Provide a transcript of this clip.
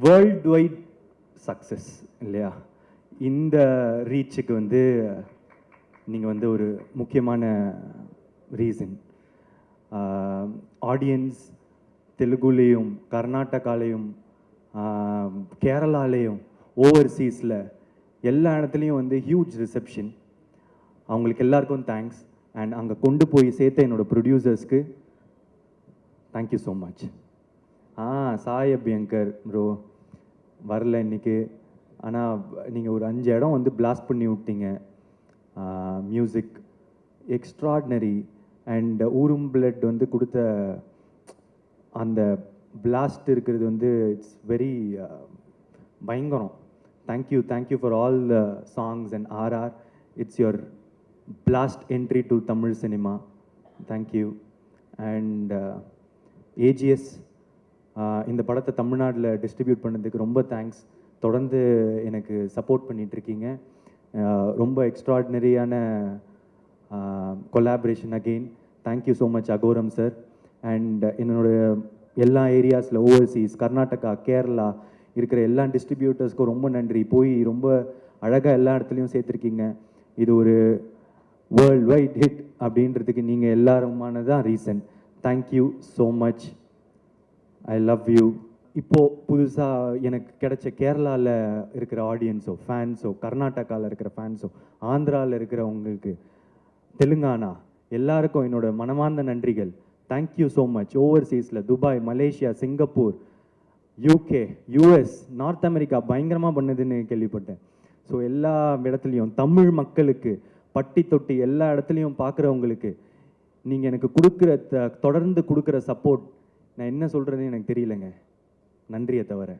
World wide success இல்லையா? இந்த ரீச்சுக்கு வந்து நீங்கள் வந்து ஒரு முக்கியமான ரீசன். ஆடியன்ஸ் தெலுங்குலேயும் கர்நாடகாலேயும் கேரளாலேயும் ஓவர்சீஸில் எல்லா இடத்துலையும் வந்து ஹியூஜ் ரிசப்ஷன். அவங்களுக்கு எல்லாருக்கும் தேங்க்ஸ். அண்ட் அங்கே கொண்டு போய் சேர்த்த என்னோடய ப்ரொடியூசர்ஸ்க்கு thank you so much. Sai Abhyankkar bro வரல இன்றைக்கி. ஆனால் நீங்கள் ஒரு 5 இடம் வந்து பிளாஸ்ட் பண்ணி விட்டீங்க. Music extraordinary. அண்ட் ஊரும் பிளட் வந்து கொடுத்த அந்த பிளாஸ்ட் இருக்கிறது வந்து இட்ஸ் வெரி பயங்கரம். Thank you for all the songs and RR. It's your blast entry to Tamil cinema. Thank you. And AGS இந்த படத்தை தமிழ்நாட்டில் டிஸ்ட்ரிபியூட் பண்ணதுக்கு ரொம்ப தேங்க்ஸ். தொடர்ந்து எனக்கு சப்போர்ட் பண்ணிகிட்ருக்கீங்க. ரொம்ப எக்ஸ்ட்ராடினரியான collaboration again. Thank you so much Agoram sir. And என்னோடய எல்லா ஏரியாஸில் ஓவர்சீஸ் கர்நாடகா கேரளா இருக்கிற எல்லா டிஸ்ட்ரிபியூட்டர்ஸ்க்கும் ரொம்ப நன்றி. போய் ரொம்ப அழகாக எல்லா இடத்துலையும் சேர்த்துருக்கீங்க. இது ஒரு வேர்ல்டு வைட் ஹிட் அப்படின்றதுக்கு நீங்கள் எல்லாருமானதான் reason. Thank you so much. I love you. இப்போது புதுசாக எனக்கு கிடைச்ச கேரளாவில் இருக்கிற ஆடியன்ஸோ ஃபேன்ஸோ கர்நாடகாவில் இருக்கிற ஃபேன்ஸோ ஆந்திராவில் இருக்கிறவங்களுக்கு தெலுங்கானா எல்லாருக்கும் என்னோட மனமார்ந்த நன்றிகள். Thank you so much. ஓவர்சீஸில் Dubai Malaysia Singapore UK US North America பயங்கரமாக பண்ணுதுன்னு கேள்விப்பட்டேன். ஸோ எல்லா இடத்துலையும் தமிழ் மக்களுக்கு பட்டி தொட்டி எல்லா இடத்துலையும் பார்க்குறவங்களுக்கு நீங்கள் எனக்கு கொடுக்குற தொடர்ந்து கொடுக்குற சப்போர்ட் நான் என்ன சொல்கிறதுன்னு எனக்கு தெரியலங்க. நன்றியை தவிர